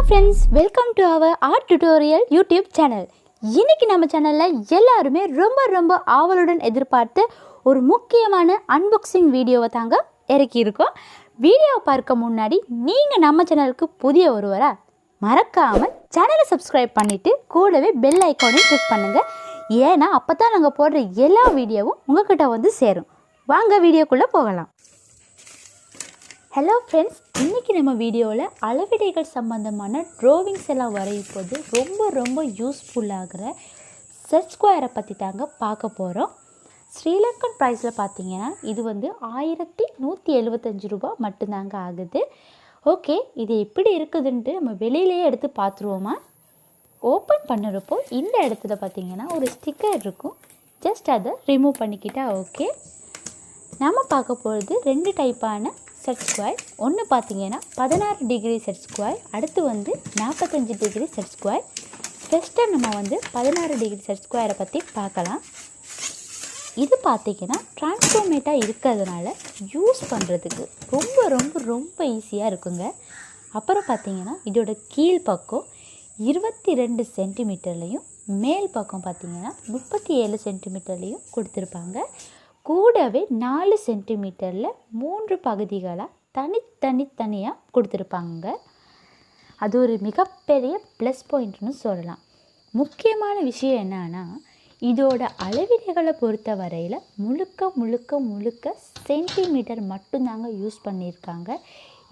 friends, welcome to our art tutorial YouTube channel. இன்னைக்கு நம்ம சேனல்ல எல்லாரும் ரொம்ப ஆவலுடன் எதிர்பார்த்து ஒரு முக்கியமான unboxing வீடியோவை தாங்க இறக்கி இருக்கோம். வீடியோவை பார்க்க முன்னாடி நீங்க நம்ம சேனலுக்கு புதிய ஒருவரா மறக்காம சேனலை subscribe பண்ணிட்டு கூடவே bell ஐகானை click பண்ணுங்க. ஏனா அப்பதான் நாங்க போடுற எல்லா வீடியோவும் உங்ககிட்ட வந்து சேரும். வாங்க வீடியோக்குள்ள போகலாம். ஹலோ ஃப்ரெண்ட்ஸ், இன்றைக்கி நம்ம வீடியோவில் அளவிடைகள் சம்மந்தமான ட்ராவிங்ஸ் எல்லாம் வரையும்போது ரொம்ப யூஸ்ஃபுல்லாகிற செட் ஸ்கொயரை பற்றி தாங்க பார்க்க போகிறோம். ஸ்ரீலங்கன் ப்ரைஸில் பார்த்தீங்கன்னா இது வந்து 1175 ரூபா மட்டும்தாங்க ஆகுது. ஓகே, இது எப்படி இருக்குதுன்ட்டு நம்ம வெளியிலேயே எடுத்து பார்த்துருவோமா? ஓப்பன் பண்ணுறப்போ இந்த இடத்துல பார்த்தீங்கன்னா ஒரு ஸ்டிக்கர் இருக்கும். ஜஸ்ட் அதை ரிமூவ் பண்ணிக்கிட்டால் ஓகே. நம்ம பார்க்க போகிறது 2 டைப்பான செட் ஸ்கொயர். ஒன்று பார்த்தீங்கன்னா 16 டிகிரி செட் ஸ்கொயர், அடுத்து வந்து 45 டிகிரி செட் ஸ்கொயர். ஃபஸ்ட்டு நம்ம வந்து 16 டிகிரி செட் ஸ்கொயரை பற்றி பார்க்கலாம். இது பார்த்திங்கன்னா டிரான்ஸ்ஃபார்மேட்டாக இருக்கிறதுனால யூஸ் பண்ணுறதுக்கு ரொம்ப ஈஸியாக இருக்குங்க. அப்புறம் பார்த்திங்கன்னா இதோட கீழ் பக்கம் 22 சென்டிமீட்டர்லேயும் மேல் பக்கம் பார்த்திங்கன்னா 37 சென்டிமீட்டர்லேயும் கொடுத்துருப்பாங்க. கூடவே 4 சென்டிமீட்டரில் 3 பகுதிகளாக தனித்தனியாக கொடுத்துருப்பாங்க. அது ஒரு மிகப்பெரிய ப்ளஸ் பாயிண்ட்னு சொல்லலாம். முக்கியமான விஷயம் என்னன்னா, இதோட அளவீடுகளை பொறுத்த வரையில் முழுக்க சென்டிமீட்டர் மட்டும்தாங்க யூஸ் பண்ணியிருக்காங்க.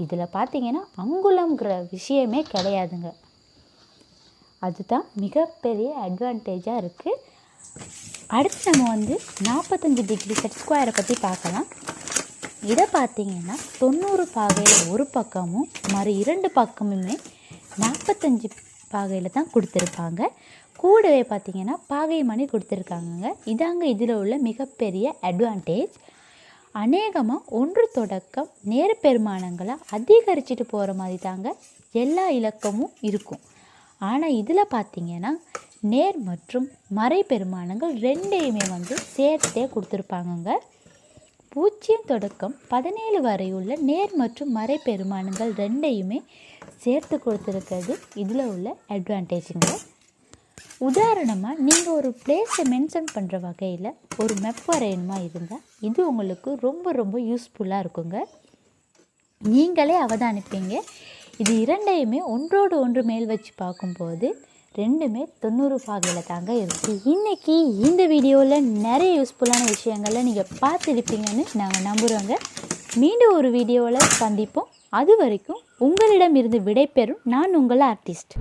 இதில் பார்த்திங்கன்னா அங்குலம்ங்கிற விஷயமே கிடையாதுங்க. அதுதான் மிகப்பெரிய அட்வான்டேஜாக இருக்குது. அடுத்து நம்ம வந்து 45 டிகிரி செட் ஸ்கொயரை பற்றி பார்க்கலாம். இதை பார்த்திங்கன்னா 90 பாகையில் ஒரு பக்கமும் மறு 2 பக்கமுமே 45 பாகையில் தான் கொடுத்துருப்பாங்க. கூடவே பார்த்திங்கன்னா பாகை மணி கொடுத்துருக்காங்க. இதாங்க இதில் உள்ள மிகப்பெரிய அட்வான்டேஜ். அநேகமாக 1 தொடக்கம் நேர பெருமானங்களை அதிகரிச்சுட்டு போகிற மாதிரி தாங்க எல்லா இலக்கமும் இருக்கும். ஆனால் இதில் பார்த்திங்கன்னா நேர் மற்றும் மறை பெருமானங்கள் ரெண்டையுமே வந்து சேர்த்தே கொடுத்துருப்பாங்கங்க. 0 தொடக்கம் 17 வரை உள்ள நேர் மற்றும் மறை பெருமானங்கள் ரெண்டையுமே சேர்த்து கொடுத்துருக்கிறது இதில் உள்ள அட்வான்டேஜுங்க. உதாரணமாக நீங்கள் ஒரு பிளேஸை மென்ஷன் பண்ணுற வகையில் ஒரு மெப் வரையணுமா இருந்தால் இது உங்களுக்கு ரொம்ப யூஸ்ஃபுல்லாக இருக்குங்க. நீங்களே அவதானிப்பீங்க, இது இரண்டையுமே ஒன்றோடு ஒன்று மேல் வச்சு பார்க்கும்போது ரெண்டுமே 90 பாகையில் தாங்க இருக்குது. இன்றைக்கி இந்த வீடியோவில் நிறைய யூஸ்ஃபுல்லான விஷயங்களை நீங்கள் பார்த்துருப்பீங்கன்னு நாங்கள் நம்புகிறோங்க. மீண்டும் ஒரு வீடியோவில் சந்திப்போம். அது வரைக்கும் உங்களிடமிருந்து விடைபெறும் நான் உங்கள் ஆர்டிஸ்ட்.